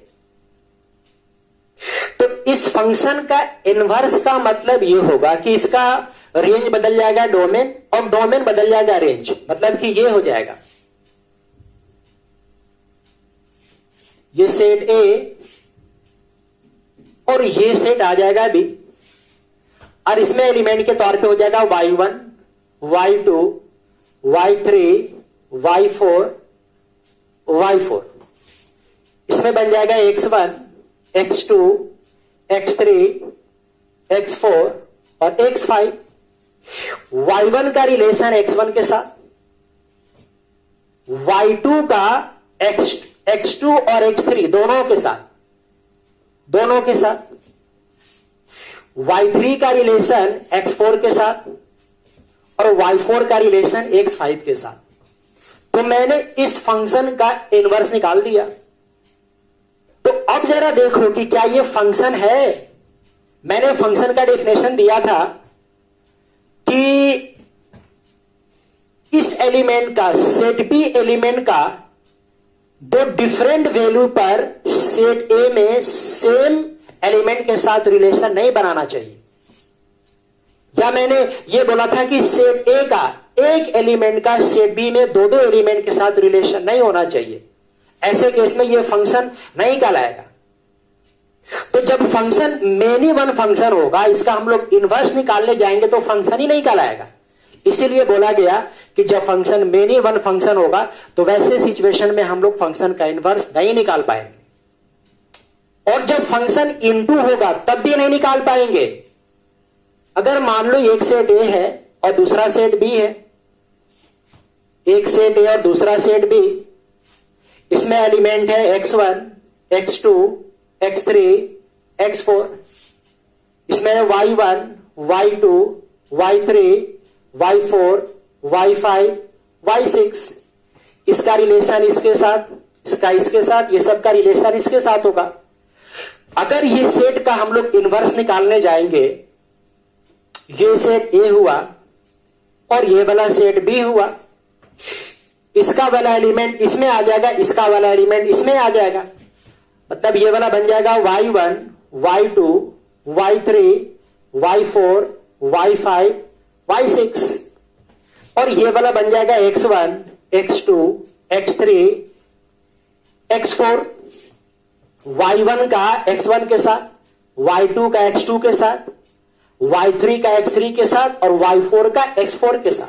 तो इस फंक्शन का इनवर्स का मतलब ये होगा कि इसका रेंज बदल जाएगा डोमेन और डोमेन बदल जाएगा रेंज। मतलब कि ये हो जाएगा, ये सेट ए और ये सेट आ जाएगा बी और इसमें एलिमेंट के तौर पे हो जाएगा y1, y2, y3, y4, y4। इसमें बन जाएगा x1, x2, x3, x4 और x5। y1 का रिलेशन x1 के साथ, y2 का x2 और x3 दोनों के साथ, y3 का रिलेशन x4 के साथ और y4 का रिलेशन x5 के साथ। तो मैंने इस फंक्शन का इनवर्स निकाल दिया। तो अब जरा देखो कि क्या ये फंक्शन है। मैंने फंक्शन का डेफिनेशन दिया था कि इस एलिमेंट का, सेट बी एलिमेंट का दो डिफरेंट वैल्यू पर सेट ए में सेम एलिमेंट के साथ रिलेशन नहीं बनाना चाहिए। या मैंने यह बोला था कि सेट ए का एक एलिमेंट का सेट बी में दो एलिमेंट के साथ रिलेशन नहीं होना चाहिए। ऐसे केस में यह फंक्शन नहीं कहलाएगा। तो जब फंक्शन मेनी वन फंक्शन होगा, इसका हम लोग इनवर्स निकालने जाएंगे तो फंक्शन ही नहीं कहलाएगा। इसीलिए बोला गया कि जब फंक्शन मेनी वन फंक्शन होगा तो वैसे सिचुएशन में हम लोग फंक्शन का इनवर्स नहीं निकाल पाएंगे, और जब फंक्शन इनटू होगा तब भी नहीं निकाल पाएंगे। अगर मान लो एक सेट ए है और दूसरा सेट बी है, एक सेट ए और दूसरा सेट बी, इसमें एलिमेंट है x1, x2, x3, x4, इसमें y1, y2, y3, y4, y5, y6, इसका रिलेशन इसके साथ, इसका इसके साथ, ये सब का रिलेशन इसके साथ होगा। अगर ये सेट का हम लोग इनवर्स निकालने जाएंगे, ये सेट ए हुआ और ये वाला सेट बी हुआ, इसका वाला एलिमेंट इसमें आ जाएगा, इसका वाला एलिमेंट इसमें आ जाएगा। मतलब ये वाला बन जाएगा y1, y2, y3, y4, y5, y6 और ये वाला बन जाएगा x1, x2, x3, x4। y1 का x1 के साथ, y2 का x2 के साथ, y3 का x3 के साथ और y4 का x4 के साथ।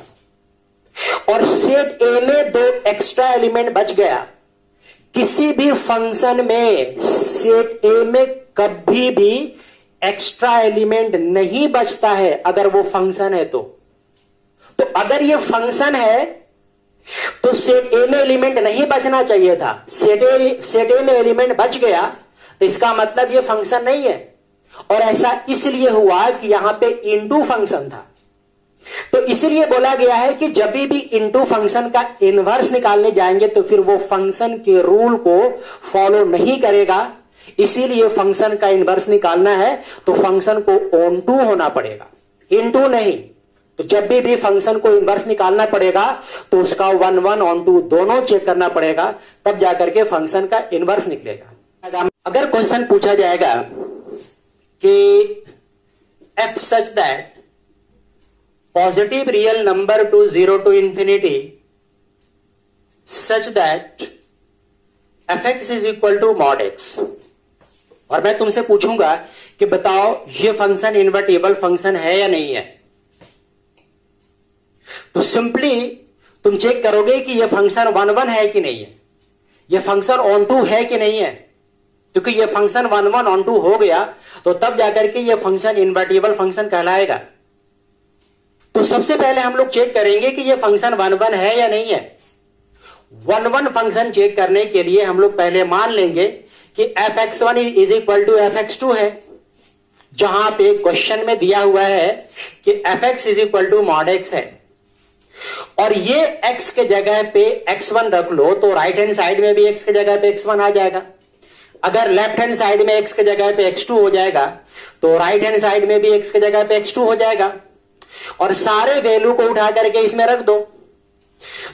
और सेट ए में दो एक्स्ट्रा एलिमेंट बच गया। किसी भी फंक्शन में सेट ए में कभी भी एक्स्ट्रा एलिमेंट नहीं बचता है अगर वो फंक्शन है तो अगर ये फंक्शन है तो सेट ए में एलिमेंट नहीं बचना चाहिए था, सेट ए में एलिमेंट बच गया, तो इसका मतलब ये फंक्शन नहीं है। और ऐसा इसलिए हुआ कि यहां पे इनटू फंक्शन था। तो इसलिए बोला गया है कि जब भी इनटू फंक्शन का इनवर्स निकालने जाएंगे तो फिर वो फंक्शन के रूल को फॉलो नहीं करेगा। इसीलिए फंक्शन का इनवर्स निकालना है तो फंक्शन को ऑन टू होना पड़ेगा, इनटू नहीं। तो जब भी फंक्शन को इनवर्स निकालना पड़ेगा तो उसका 1 1 ऑन टू दोनों चेक करना पड़ेगा, तब जाकर के फंक्शन का इनवर्स निकलेगा। अगर क्वेश्चन पूछा जाएगा कि f such that positive real number to 0 to infinity such that fx is equal to mod x, और मैं तुमसे पूछूंगा कि बताओ ये फंक्शन इन्वर्टिबल फंक्शन है या नहीं है, तो सिंपली तुम चेक करोगे कि ये फंक्शन 1 1 है कि नहीं है, ये फंक्शन ऑन टू है कि नहीं है। क्योंकि ये फंक्शन 1 1 ऑन टू हो गया तो तब जाकर के ये फंक्शन इन्वर्टिबल फंक्शन कहलाएगा। तो सबसे पहले हम लोग चेक करेंगे कि ये फंक्शन 1 1 है या नहीं है। 1 1 फंक्शन चेक करने के लिए हम लोग पहले मान लेंगे कि fx1 is equal to fx2 है, जहां पे क्वेश्चन में दिया हुआ है कि fx is equal to mod x है, और ये x के जगह पे x1 रख लो तो राइट हैंड साइड में भी x के जगह पे x1 आ जाएगा। अगर लेफ्ट हैंड साइड में x के जगह पे x2 हो जाएगा तो राइट हैंड साइड में भी x के जगह पे x2 हो जाएगा, और सारे वैल्यू को उठा करके इसमें रख दो।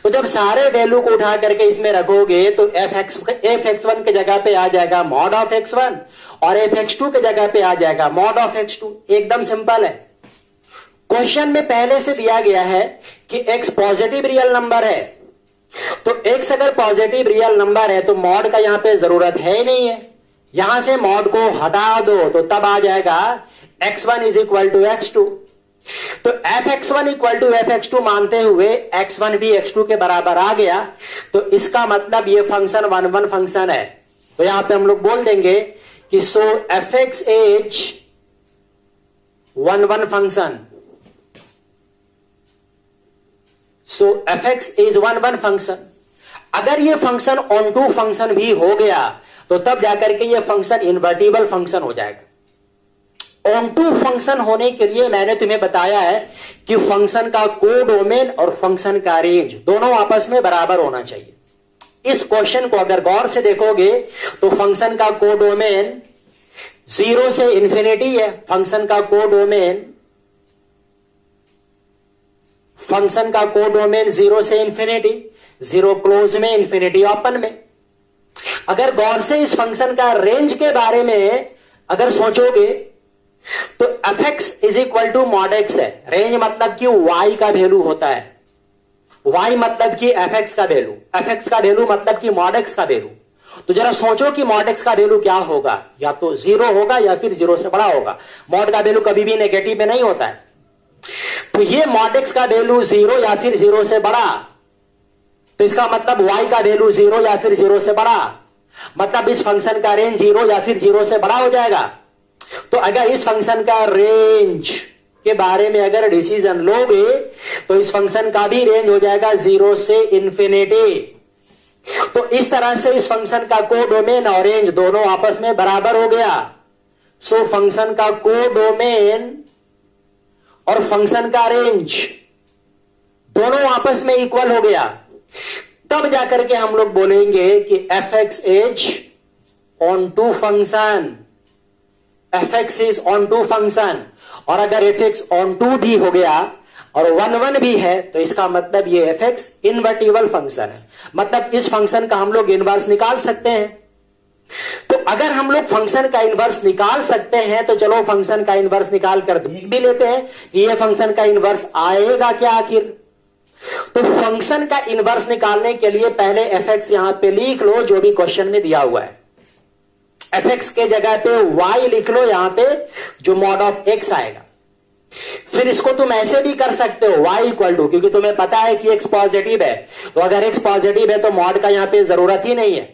तो जब सारे वैल्यू को उठा करके इसमें रखोगे तो fx1 के जगह पे आ जाएगा मॉड ऑफ x1 और fx2 के जगह पे आ जाएगा मॉड ऑफ x2। एकदम सिंपल है। क्वेश्चन में पहले से दिया गया है कि x पॉजिटिव रियल नंबर है, तो x अगर पॉजिटिव रियल नंबर है तो मॉड का यहां पे जरूरत है ही नहीं है। यहां से मॉड को हटा दो तो तब आ जाएगा x1 is equal to x2। तो fx1 इक्वल टू fx2 मानते हुए x1 भी x2 के बराबर आ गया, तो इसका मतलब ये फंक्शन 1 1 फंक्शन है। तो यहां पे हम लोग बोल देंगे कि सो fx is 1 1 function, so fx is 1 1 function. अगर ये फंक्शन ऑन टू फंक्शन भी हो गया तो तब जाकर के ये फंक्शन इन्वर्टिबल फंक्शन हो जाएगा। ऑन टू फंक्शन होने के लिए मैंने तुम्हें बताया है कि फंक्शन का कोडोमेन और फंक्शन का रेंज दोनों आपस में बराबर होना चाहिए। इस क्वेश्चन को अगर गौर से देखोगे तो फंक्शन का कोडोमेन 0 से इंफिनिटी है, फंक्शन का कोडोमेन 0 से इंफिनिटी, 0 क्लोज में, इंफिनिटी ओपन में। अगर गौर से इस फंक्शन का रेंज के बारे में अगर सोचोगे तो fx is equal to mod x है। रेंज मतलब कि y का वैल्यू होता है, y मतलब कि fx का वैल्यू, fx का वैल्यू मतलब कि मॉड x का वैल्यू। तो जरा सोचो कि मॉड x का वैल्यू क्या होगा, या तो 0 होगा या फिर 0 से बड़ा होगा। मॉड का वैल्यू कभी भी नेगेटिव में नहीं होता है। तो ये मॉड x का वैल्यू 0 या फिर 0 से बड़ा, तो इसका मतलब y का वैल्यू 0 या फिर 0 से बड़ा, मतलब इस फंक्शन का रेंज 0 या फिर 0 से बड़ा हो जाएगा। तो अगर इस फंक्शन का रेंज के बारे में अगर डिसीजन लोगे तो इस फंक्शन का भी रेंज हो जाएगा 0 से इंफिनिटी। तो इस तरह से इस फंक्शन का कोडोमेन और रेंज दोनों आपस में बराबर हो गया। सो फंक्शन का कोडोमेन और फंक्शन का रेंज दोनों आपस में इक्वल हो गया। तब जाकर के हम लोग बोलेंगे कि fx is onto function, fx is onto function. और अगर fx ऑन टू भी हो गया और 1 1 भी है तो इसका मतलब ये fx इन्वर्टिबल फंक्शन है, मतलब इस फंक्शन का हम लोग इनवर्स निकाल सकते हैं। तो अगर हम लोग फंक्शन का इनवर्स निकाल सकते हैं तो चलो फंक्शन का इनवर्स निकाल कर देख भी लेते हैं कि ये फंक्शन का इनवर्स आएगा क्या आखिर। तो फंक्शन का इनवर्स निकालने के लिए पहले fx यहां पे लिख लो जो भी क्वेश्चन में दिया हुआ है। fx के जगह पे y लिख लो यहां पे जो मॉड ऑफ x आएगा। फिर इसको तुम ऐसे भी कर सकते हो y इक्वल टू, क्योंकि तुम्हें पता है कि x पॉजिटिव है, तो अगर x पॉजिटिव है तो मॉड का यहां पे जरूरत ही नहीं है।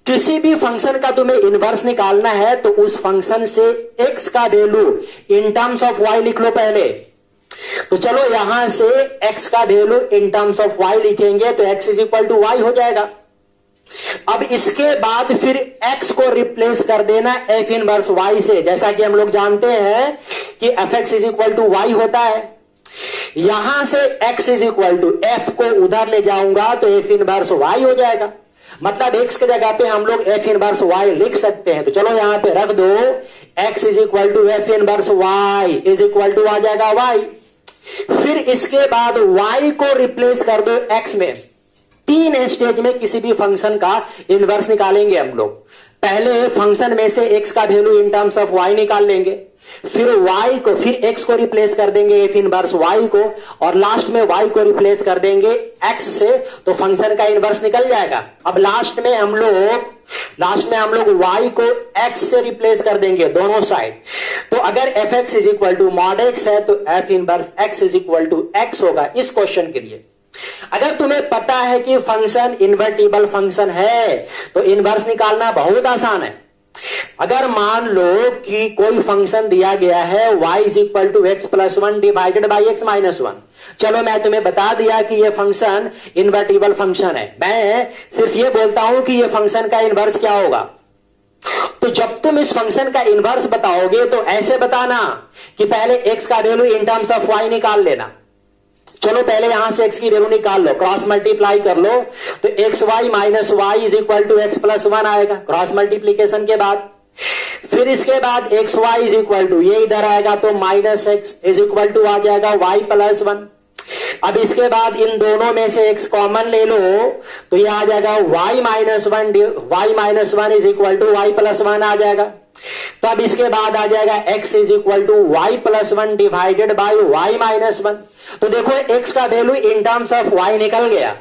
किसी भी फंक्शन का तुम्हें इनवर्स निकालना है तो उस फंक्शन से x का value in terms of y लिख लो पहले। तो चलो यहां से x का value in terms of y लिखेंगे तो x is equal to Y हो जाएगा। अब इसके बाद फिर x को रिप्लेस कर देना f इनवर्स y से, जैसा कि हम लोग जानते हैं कि fx is equal to Y होता है। यहां से x is equal to f को उधर ले जाऊंगा तो f इनवर्स y हो जाएगा। मतलब x के जगह पे हम लोग f इनवर्स y लिख सकते हैं। तो चलो यहां पे रख दो x is equal to f inverse y is equal to आ जाएगा y। फिर इसके बाद y को रिप्लेस कर दो x में। 3 स्टेज में किसी भी फंक्शन का इनवर्स निकालेंगे हम लोग। पहले फंक्शन में से x का value in terms of y निकाल लेंगे, फिर y को, फिर x को रिप्लेस कर देंगे f इनवर्स y को, और लास्ट में y को रिप्लेस कर देंगे x से, तो फंक्शन का इनवर्स निकल जाएगा। अब लास्ट में हम लोग y को x से रिप्लेस कर देंगे दोनों साइड। तो अगर fx is equal to mod x है तो f inverse x is equal to x होगा इस क्वेश्चन के लिए। अगर तुम्हें पता है कि फंक्शन इन्वर्टिबल फंक्शन है तो इनवर्स निकालना बहुत आसान है। अगर मान लो कि कोई फंक्शन दिया गया है y is equal to x plus 1 divided by X minus 1। चलो मैं तुम्हें बता दिया कि यह फंक्शन इन्वर्टिबल फंक्शन है, मैं सिर्फ यह बोलता हूं कि यह फंक्शन का इनवर्स क्या होगा। तो जब तुम इस फंक्शन का इनवर्स बताओगे तो ऐसे बताना कि पहले x का value in terms of y निकाल लेना। चलो पहले यहां से x की वैल्यू निकाल लो, क्रॉस मल्टीप्लाई कर लो तो x y minus y is equal to x plus 1 आएगा क्रॉस मल्टीप्लीकेशन के बाद। फिर इसके बाद x y is equal to, ये इधर आएगा तो minus x is equal to आ जाएगा वाई प्लस 1। अब इसके बाद इन दोनों में से x कॉमन ले लो तो ये आ जाएगा y minus 1 is equal to Y plus 1 आ जाएगा। तो अब इसके बाद आ जाएगा x is equal to Y plus 1 divided by Y minus 1। तो देखो x का value in terms of y निकल गया।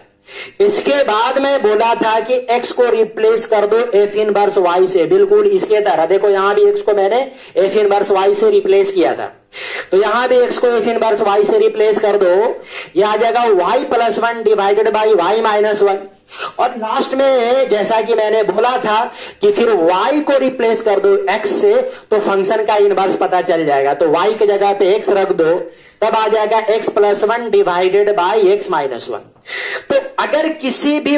इसके बाद मैं बोला था कि x को रिप्लेस कर दो f इनवर्स y से, बिल्कुल इसके तरह। देखो यहां भी x को मैंने f इनवर्स y से रिप्लेस किया था, तो यहां भी x को f इनवर्स y से रिप्लेस कर दो, यह आ जाएगा y plus 1 divided by Y minus 1। और लास्ट में जैसा कि मैंने बोला था कि फिर y को रिप्लेस कर दो x से तो फंक्शन का इनवर्स पता चल जाएगा। तो y के जगह पे x रख दो, तब आ जाएगा x plus 1 divided by X minus 1। तो अगर किसी भी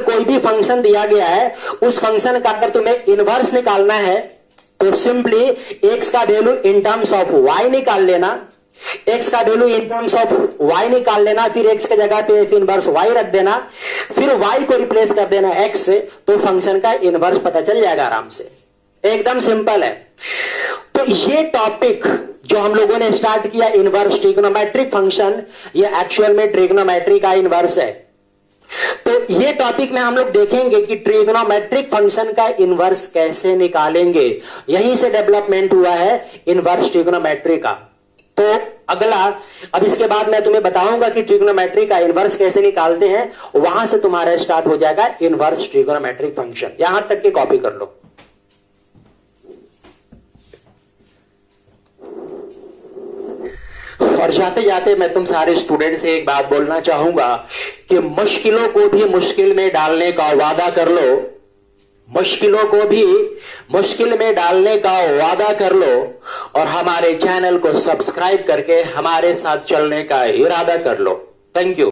कोई भी फंक्शन दिया गया है, उस फंक्शन का अगर तुम्हें इनवर्स निकालना है तो सिंपली x का value in terms of y निकाल लेना, x का value in terms of y निकाल लेना, फिर x के जगह पे f इनवर्स y रख देना, फिर y को रिप्लेस कर देना x से, तो फंक्शन का इनवर्स पता चल जाएगा आराम से। एकदम सिंपल है। तो ये टॉपिक जो हम लोगों ने स्टार्ट किया इनवर्स ट्रिग्नोमेट्रिक फंक्शन, ये एक्चुअल में ट्रिग्नोमेट्री का इनवर्स है। तो ये टॉपिक में हम लोग देखेंगे कि ट्रिग्नोमेट्रिक फंक्शन का इनवर्स कैसे निकालेंगे। यहीं से डेवलपमेंट हुआ है इनवर्स ट्रिग्नोमेट्री का। तो अगला, अब इसके बाद मैं तुम्हें बताऊंगा कि ट्रिग्नोमेट्री का इनवर्स कैसे निकालते हैं, वहां से तुम्हारा स्टार्ट हो जाएगा इनवर्स ट्रिग्नोमेट्रिक फंक्शन। यहां तक की कॉपी कर लो। और जाते जाते मैं तुम सारे स्टूडेंट से एक बात बोलना चाहूंगा कि मुश्किलों को भी मुश्किल में डालने का वादा कर लो, मुश्किलों को भी मुश्किल में डालने का वादा कर लो, और हमारे चैनल को सब्सक्राइब करके हमारे साथ चलने का इरादा कर लो। Thank you.